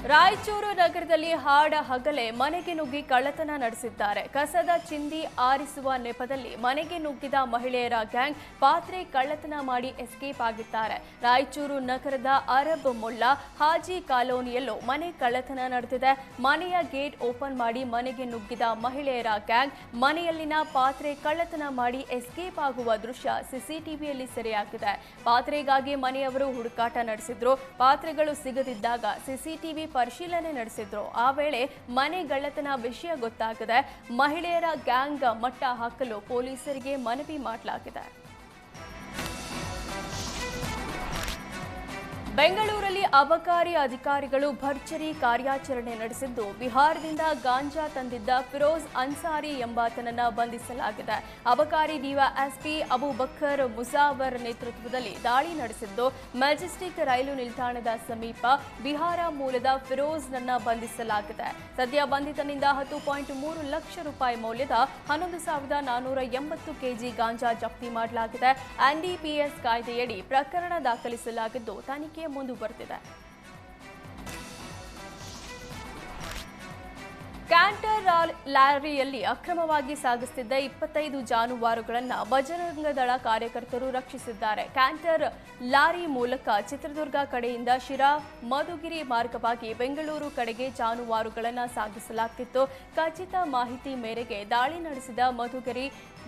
ರಾಯಚೂರು ನಗರದಲ್ಲಿ ಹಾಡ ಹಗಲೇ ಮನೆಗೆ ನುಗ್ಗಿ ಕಳ್ಳತನ ನಡೆಸಿದ್ದಾರೆ. ಕಸದ ಚಿಂದಿ ಆರಿಸುವ ನೆಪದಲ್ಲಿ ಮನೆಗೆ ನುಗ್ಗಿದ ಮಹಿಳೆಯರ ಗ್ಯಾಂಗ್ ಪಾತ್ರೆ ಕಳ್ಳತನ ಮಾಡಿ ಎಸ್ಕೇಪ್ ಆಗಿದ್ದಾರೆ. ರಾಯಚೂರು ನಗರದ ಅರಬ್ ಮುಲ್ಲಾ ಹಾಜಿ ಕಾಲೋನಿಯಲ್ಲೂ ಮನೆ ಕಳ್ಳತನ ನಡೆದಿದೆ. ಮನೆಯ ಗೇಟ್ ಓಪನ್ ಮಾಡಿ ಮನೆಗೆ ನುಗ್ಗಿದ ಮಹಿಳೆಯರ ಗ್ಯಾಂಗ್ ಮನೆಯಲ್ಲಿನ ಪಾತ್ರೆ ಕಳ್ಳತನ ಮಾಡಿ ಎಸ್ಕೇಪ್ ಆಗುವ ದೃಶ್ಯ ಸಿಸಿಟಿವಿಯಲ್ಲಿ ಸೆರೆಯಾಗಿದೆ. ಪಾತ್ರೆಗಾಗಿ ಮನೆಯವರು ಹುಡುಕಾಟ ನಡೆಸಿದ್ರು. ಪಾತ್ರೆಗಳು ಸಿಗದಿದ್ದಾಗ ಸಿಸಿಟಿವಿ ಪರಿಶೀಲನೆ ನಡೆಸಿದ್ರು. ಆ ವೇಳೆ ಮನೆ ಗಳ್ಳತನ ವಿಷಯ ಗೊತ್ತಾಗದೆ ಮಹಿಳೆಯರ ಗ್ಯಾಂಗ್ ಮಟ್ಟ ಹಾಕಲು ಪೊಲೀಸರಿಗೆ ಮನವಿ ಮಾಡಲಾಗಿದೆ. ಬೆಂಗಳೂರಲ್ಲಿ ಅಬಕಾರಿ ಅಧಿಕಾರಿಗಳು ಭರ್ಜರಿ ಕಾರ್ಯಾಚರಣೆ ನಡೆಸಿದ್ದು ಬಿಹಾರದಿಂದ ಗಾಂಜಾ ತಂದಿದ್ದ ಫಿರೋಜ್ ಅನ್ಸಾರಿ ಎಂಬಾತನನ್ನ ಬಂಧಿಸಲಾಗಿದೆ. ಅಬಕಾರಿ ಡಿವೈಎಸ್ಪಿ ಅಬುಬಕ್ಕರ್ ಮುಜಾವರ್ ನೇತೃತ್ವದಲ್ಲಿ ದಾಳಿ ನಡೆಸಿದ್ದು ಮೆಜೆಸ್ಟಿಕ್ ರೈಲು ನಿಲ್ದಾಣದ ಸಮೀಪ ಬಿಹಾರ ಮೂಲದ ಫಿರೋಜ್ನನ್ನ ಬಂಧಿಸಲಾಗಿದೆ. ಸದ್ಯ ಬಂಧಿತನಿಂದ 10.3 ಲಕ್ಷ ರೂಪಾಯಿ ಮೌಲ್ಯದ 11,480 ಕೆಜಿ ಗಾಂಜಾ ಜಪ್ತಿ ಮಾಡಲಾಗಿದೆ. ಎನ್ಡಿಪಿಎಸ್ ಕಾಯ್ದೆಯಡಿ ಪ್ರಕರಣ ದಾಖಲಿಸಲಾಗಿದ್ದು ತನಿಖೆ ಮುಂದುವರೆದಿದೆ. ಕ್ಯಾಂಟರ್ ಲಾರಿಯಲ್ಲಿ ಅಕ್ರಮವಾಗಿ ಸಾಗಿಸುತ್ತಿದ್ದ 25 ಜಾನುವಾರುಗಳನ್ನು ಬಜರಂಗದಳ ಕಾರ್ಯಕರ್ತರು ರಕ್ಷಿಸಿದ್ದಾರೆ. ಕ್ಯಾಂಟರ್ ಲಾರಿ ಮೂಲಕ ಚಿತ್ರದುರ್ಗ ಕಡೆಯಿಂದ ಶಿರಾ ಮಧುಗಿರಿ ಮಾರ್ಗವಾಗಿ ಬೆಂಗಳೂರು ಕಡೆಗೆ ಜಾನುವಾರುಗಳನ್ನು ಸಾಗಿಸಲಾಗುತ್ತಿತ್ತು. ಖಚಿತ ಮಾಹಿತಿ ಮೇರೆಗೆ ದಾಳಿ ನಡೆಸಿದ ಮಧುಗಿರಿ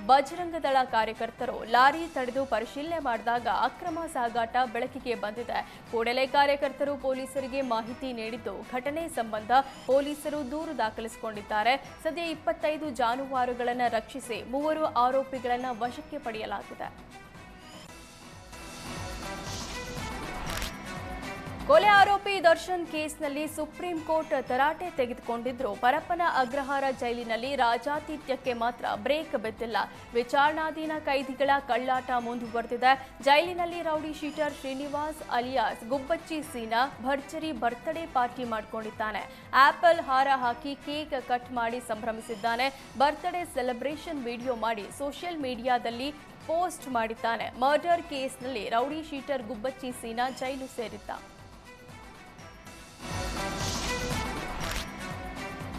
ಬಜರಂಗದಳ ಕಾರ್ಯಕರ್ತರು ಲಾರಿ ತಡೆದು ಪರಿಶೀಲನೆ ಮಾಡಿದಾಗ ಅಕ್ರಮ ಸಾಗಾಟ ಬೆಳಕಿಗೆ ಬಂದಿದೆ. ಕೂಡಲೇ ಕಾರ್ಯಕರ್ತರು ಪೊಲೀಸರಿಗೆ ಮಾಹಿತಿ ನೀಡಿದ್ದು ಘಟನೆ ಸಂಬಂಧ ಪೊಲೀಸರು ದೂರು ದಾಖಲಿಸಿಕೊಂಡಿದ್ದಾರೆ. ಸದ್ಯ 25 ಜಾನುವಾರುಗಳನ್ನು ರಕ್ಷಿಸಿ 3 ಆರೋಪಿಗಳನ್ನು ವಶಕ್ಕೆ ಪಡೆಯಲಾಗಿದೆ. ಕೊಲೆ ಆರೋಪಿ ದರ್ಶನ್ ಕೇಸ್ನಲ್ಲಿ ಸುಪ್ರೀಂ ಕೋರ್ಟ್ ತರಾಟೆ ತೆಗೆದುಕೊಂಡಿದ್ರು. ಪರಪ್ಪನ ಅಗ್ರಹಾರ ಜೈಲಿನಲ್ಲಿ ರಾಜಾತಿಥ್ಯಕ್ಕೆ ಮಾತ್ರ ಬ್ರೇಕ್ ಬಿದ್ದಿಲ್ಲ. ವಿಚಾರಣಾಧೀನ ಕೈದಿಗಳ ಕಳ್ಳಾಟ ಮುಂದುವರೆದಿದೆ. ಜೈಲಿನಲ್ಲಿ ರೌಡಿ ಶೀಟರ್ ಶ್ರೀನಿವಾಸ್ ಅಲಿಯಾಸ್ ಗುಬ್ಬಚ್ಚಿ ಸೀನಾ ಭರ್ಜರಿ ಬರ್ತ್ಡೇ ಪಾರ್ಟಿ ಮಾಡಿಕೊಂಡಿದ್ದಾನೆ. ಆಪಲ್ ಹಾರ ಹಾಕಿ ಕೇಕ್ ಕಟ್ ಮಾಡಿ ಸಂಭ್ರಮಿಸಿದ್ದಾನೆ. ಬರ್ತ್ಡೇ ಸೆಲೆಬ್ರೇಷನ್ ವಿಡಿಯೋ ಮಾಡಿ ಸೋಷಿಯಲ್ ಮೀಡಿಯಾದಲ್ಲಿ ಪೋಸ್ಟ್ ಮಾಡಿದ್ದಾನೆ. ಮರ್ಡರ್ ಕೇಸ್ನಲ್ಲಿ ರೌಡಿ ಶೀಟರ್ ಗುಬ್ಬಚ್ಚಿ ಸೀನಾ ಜೈಲು ಸೇರಿದ್ದ.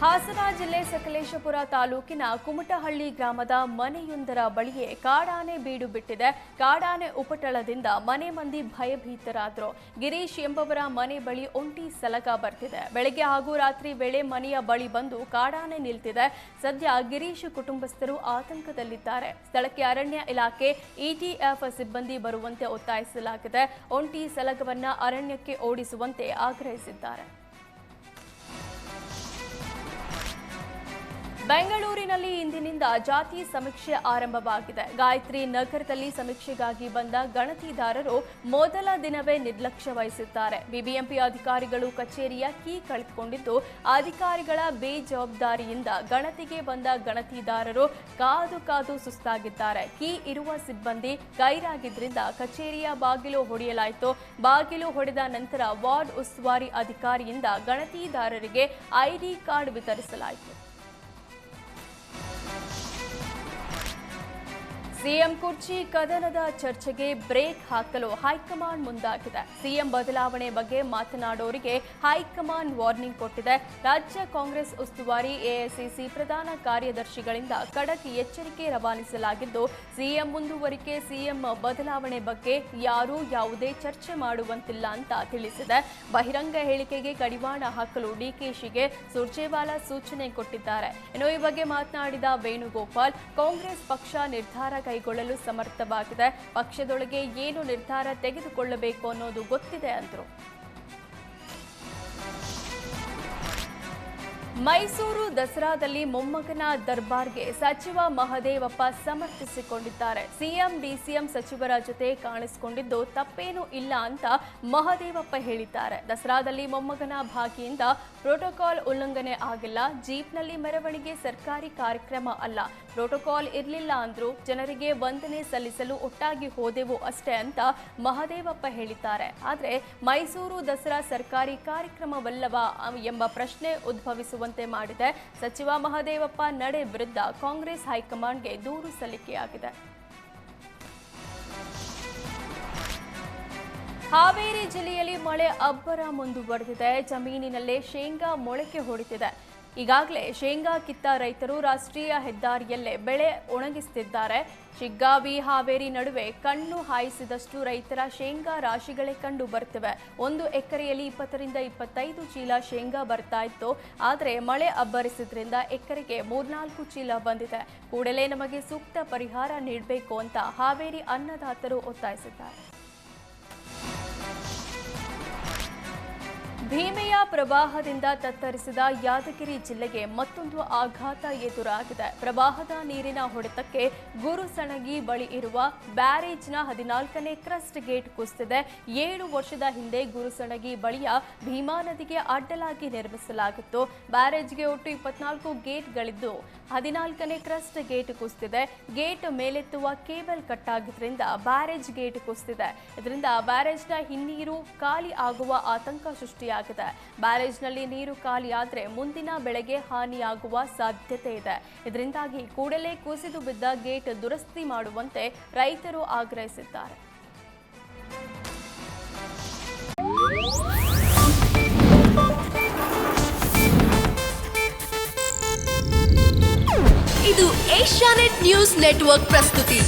ಹಾಸನ ಜಿಲ್ಲೆ ಸಕಲೇಶಪುರ ತಾಲೂಕಿನ ಕುಮಟಹಳ್ಳಿ ಗ್ರಾಮದ ಮನೆಯೊಂದರ ಬಳಿಯೇ ಕಾಡಾನೆ ಬೀಡು ಬಿಟ್ಟಿದೆ. ಕಾಡಾನೆ ಉಪಟಳದಿಂದ ಮನೆ ಮಂದಿ ಭಯಭೀತರಾದರು. ಗಿರೀಶ್ ಎಂಬವರ ಮನೆ ಬಳಿ ಒಂಟಿ ಸಲಗ ಬರ್ತಿದೆ. ಬೆಳಗ್ಗೆ ಹಾಗೂ ರಾತ್ರಿ ವೇಳೆ ಮನೆಯ ಬಳಿ ಬಂದು ಕಾಡಾನೆ ನಿಲ್ತಿದೆ. ಸದ್ಯ ಗಿರೀಶ್ ಕುಟುಂಬಸ್ಥರು ಆತಂಕದಲ್ಲಿದ್ದಾರೆ. ಸ್ಥಳಕ್ಕೆ ಅರಣ್ಯ ಇಲಾಖೆ ಇಟಿಎಫ್ ಸಿಬ್ಬಂದಿ ಬರುವಂತೆ ಒತ್ತಾಯಿಸಲಾಗಿದೆ. ಒಂಟಿ ಸಲಗವನ್ನ ಅರಣ್ಯಕ್ಕೆ ಓಡಿಸುವಂತೆ ಆಗ್ರಹಿಸಿದ್ದಾರೆ. ಬೆಂಗಳೂರಿನಲ್ಲಿ ಇಂದಿನಿಂದ ಜಾತಿ ಸಮೀಕ್ಷೆ ಆರಂಭವಾಗಿದೆ. ಗಾಯತ್ರಿ ನಗರದಲ್ಲಿ ಸಮೀಕ್ಷೆಗಾಗಿ ಬಂದ ಗಣತಿದಾರರು ಮೊದಲ ದಿನವೇ ನಿರ್ಲಕ್ಷ್ಯ ವಹಿಸಿದ್ದಾರೆ. ಬಿಬಿಎಂಪಿ ಅಧಿಕಾರಿಗಳು ಕಚೇರಿಯ ಕೀ ಕಳೆದುಕೊಂಡಿದ್ದು ಅಧಿಕಾರಿಗಳ ಬೇಜವಾಬ್ದಾರಿಯಿಂದ ಗಣತಿಗೆ ಬಂದ ಗಣತಿದಾರರು ಕಾದು ಸುಸ್ತಾಗಿದ್ದಾರೆ. ಕೀ ಇರುವ ಸಿಬ್ಬಂದಿ ಗೈರಾಗಿದ್ದರಿಂದ ಕಚೇರಿಯ ಬಾಗಿಲು ಹೊಡೆಯಲಾಯಿತು. ಬಾಗಿಲು ಹೊಡೆದ ನಂತರ ವಾರ್ಡ್ ಉಸ್ತುವಾರಿ ಅಧಿಕಾರಿಯಿಂದ ಗಣತಿದಾರರಿಗೆ ಐಡಿ ಕಾರ್ಡ್ ವಿತರಿಸಲಾಯಿತು. ಸಿಎಂ ಕುರ್ಚಿ ಕದನದ ಚರ್ಚೆಗೆ ಬ್ರೇಕ್ ಹಾಕಲು ಹೈಕಮಾಂಡ್ ಮುಂದಾಗಿದೆ. ಸಿಎಂ ಬದಲಾವಣೆ ಬಗ್ಗೆ ಮಾತನಾಡೋರಿಗೆ ಹೈಕಮಾಂಡ್ ವಾರ್ನಿಂಗ್ ಕೊಟ್ಟಿದೆ. ರಾಜ್ಯ ಕಾಂಗ್ರೆಸ್ ಉಸ್ತುವಾರಿ ಎಐಸಿಸಿ ಪ್ರಧಾನ ಕಾರ್ಯದರ್ಶಿಗಳಿಂದ ಖಡಕ್ ಎಚ್ಚರಿಕೆ ರವಾನಿಸಲಾಗಿದ್ದು ಸಿಎಂ ಮುಂದುವರಿಕೆ, ಸಿಎಂ ಬದಲಾವಣೆ ಬಗ್ಗೆ ಯಾರೂ ಯಾವುದೇ ಚರ್ಚೆ ಮಾಡುವಂತಿಲ್ಲ ಅಂತ ತಿಳಿಸಿದೆ. ಬಹಿರಂಗ ಹೇಳಿಕೆಗೆ ಕಡಿವಾಣ ಹಾಕಲು ಡಿಕೆಶಿಗೆ ಸುರ್ಜೇವಾಲಾ ಸೂಚನೆ ಕೊಟ್ಟಿದ್ದಾರೆ. ಇನ್ನು ಈ ಬಗ್ಗೆ ಮಾತನಾಡಿದ ವೇಣುಗೋಪಾಲ್, ಕಾಂಗ್ರೆಸ್ ಪಕ್ಷ ನಿರ್ಧಾರ ಕೈಗೊಳ್ಳಲು ಸಮರ್ಥವಾಗಿದೆ. ಪಕ್ಷದೊಳಗೆ ಏನು ನಿರ್ಧಾರ ತೆಗೆದುಕೊಳ್ಳಬೇಕು ಅನ್ನೋದು ಗೊತ್ತಿದೆ ಅಂದರು. ಮೈಸೂರು ದಸರಾದಲ್ಲಿ ಮೊಮ್ಮಗನ ದರ್ಬಾರ್ಗೆ ಸಚಿವ ಮಹದೇವಪ್ಪ ಸಮರ್ಥಿಸಿಕೊಂಡಿದ್ದಾರೆ. ಸಿಎಂ ಡಿಸಿಎಂ ಸಚಿವರ ಜೊತೆ ಕಾಣಿಸಿಕೊಂಡಿದ್ದು ತಪ್ಪೇನೂ ಇಲ್ಲ ಅಂತ ಮಹದೇವಪ್ಪ ಹೇಳಿದ್ದಾರೆ. ದಸರಾದಲ್ಲಿ ಮೊಮ್ಮಗನ ಭಾಗಿಯಿಂದ ಪ್ರೋಟೋಕಾಲ್ ಉಲ್ಲಂಘನೆ ಆಗಿಲ್ಲ. ಜೀಪ್ನಲ್ಲಿ ಮೆರವಣಿಗೆ ಸರ್ಕಾರಿ ಕಾರ್ಯಕ್ರಮ ಅಲ್ಲ. ಪ್ರೋಟೋಕಾಲ್ ಇರಲಿಲ್ಲ ಅಂದ್ರು. ಜನರಿಗೆ ವಂದನೆ ಸಲ್ಲಿಸಲು ಒಟ್ಟಾಗಿ ಹೋದೆವು ಅಷ್ಟೇ ಅಂತ ಮಹದೇವಪ್ಪ ಹೇಳಿದ್ದಾರೆ. ಆದರೆ ಮೈಸೂರು ದಸರಾ ಸರ್ಕಾರಿ ಕಾರ್ಯಕ್ರಮವಲ್ಲವಾ ಎಂಬ ಪ್ರಶ್ನೆ ಉದ್ಭವಿಸುವಂತೆ ಮಾಡಿದೆ. ಸಚಿವ ಮಹದೇವಪ್ಪ ನಡೆ ವಿರುದ್ಧ ಕಾಂಗ್ರೆಸ್ ಹೈಕಮಾಂಡ್ಗೆ ದೂರು ಸಲ್ಲಿಕೆಯಾಗಿದೆ. ಹಾವೇರಿ ಜಿಲ್ಲೆಯಲ್ಲಿ ಮಳೆ ಅಬ್ಬರ ಮುಂದುವರೆದಿದೆ. ಜಮೀನಿನಲ್ಲೇ ಶೇಂಗಾ ಮೊಳಕೆ ಹೊಡೆದಿದೆ. ಈಗಾಗಲೇ ಶೇಂಗಾ ಕಿತ್ತ ರೈತರು ರಾಷ್ಟ್ರೀಯ ಹೆದ್ದಾರಿಯಲ್ಲೇ ಬೆಳೆ ಒಣಗಿಸುತ್ತಿದ್ದಾರೆ. ಶಿಗ್ಗಾವಿ ಹಾವೇರಿ ನಡುವೆ ಕಣ್ಣು ಹಾಯಿಸಿದಷ್ಟು ರೈತರ ಶೇಂಗಾ ರಾಶಿಗಳೇ ಕಂಡು ಬರುತ್ತಿವೆ. 1 ಎಕರೆಯಲ್ಲಿ 20 ರಿಂದ 25 ಚೀಲ ಶೇಂಗಾ ಬರ್ತಾ ಇತ್ತು. ಆದರೆ ಮಳೆ ಅಬ್ಬರಿಸಿದ್ರಿಂದ ಎಕರೆಗೆ 3-4 ಚೀಲ ಬಂದಿದೆ. ಕೂಡಲೇ ನಮಗೆ ಸೂಕ್ತ ಪರಿಹಾರ ನೀಡಬೇಕು ಅಂತ ಹಾವೇರಿ ಅನ್ನದಾತರು ಒತ್ತಾಯಿಸಿದ್ದಾರೆ. ಭೀಮೆಯ ಪ್ರವಾಹದಿಂದ ತತ್ತರಿಸಿದ ಯಾದಗಿರಿ ಜಿಲ್ಲೆಗೆ ಮತ್ತೊಂದು ಆಘಾತ ಎದುರಾಗಿದೆ. ಪ್ರವಾಹದ ನೀರಿನ ಹೊಡೆತಕ್ಕೆ ಗುರುಸಣಗಿ ಬಳಿ ಇರುವ ಬ್ಯಾರೇಜ್ನ 14ನೇ ಕ್ರಸ್ಟ್ ಗೇಟ್ ಕುಸಿದಿದೆ. 7 ವರ್ಷದ ಹಿಂದೆ ಗುರುಸಣಗಿ ಬಳಿಯ ಭೀಮಾ ನದಿಗೆ ಅಡ್ಡಲಾಗಿ ನಿರ್ಮಿಸಲಾಗಿತ್ತು. ಬ್ಯಾರೇಜ್ಗೆ ಒಟ್ಟು 24 ಗೇಟ್ಗಳಿದ್ದು 14ನೇ ಕ್ರಸ್ಟ್ ಗೇಟ್ ಕುಸಿದಿದೆ. ಗೇಟ್ ಮೇಲೆತ್ತುವ ಕೇಬಲ್ ಕಟ್ ಆಗಿದ್ರಿಂದ ಬ್ಯಾರೇಜ್ ಗೇಟ್ ಕುಸಿದಿದೆ. ಇದರಿಂದ ಬ್ಯಾರೇಜ್ನ ಹಿನ್ನೀರು ಖಾಲಿ ಆಗುವ ಆತಂಕ ಸೃಷ್ಟಿಯಾಗಿದೆ. ಬ್ಯಾರೇಜ್ನಲ್ಲಿ ನೀರು ಖಾಲಿಯಾದರೆ ಮುಂದಿನ ಬೆಳೆಗೆ ಹಾನಿಯಾಗುವ ಸಾಧ್ಯತೆ ಇದೆ. ಇದರಿಂದಾಗಿ ಕೂಡಲೇ ಕುಸಿದು ಬಿದ್ದ ಗೇಟ್ ದುರಸ್ತಿ ಮಾಡುವಂತೆ ರೈತರು ಆಗ್ರಹಿಸಿದ್ದಾರೆ. ಇದು ಏಷ್ಯಾನೆಟ್ ನ್ಯೂಸ್ ನೆಟ್ವರ್ಕ್ ಪ್ರಸ್ತುತಿ.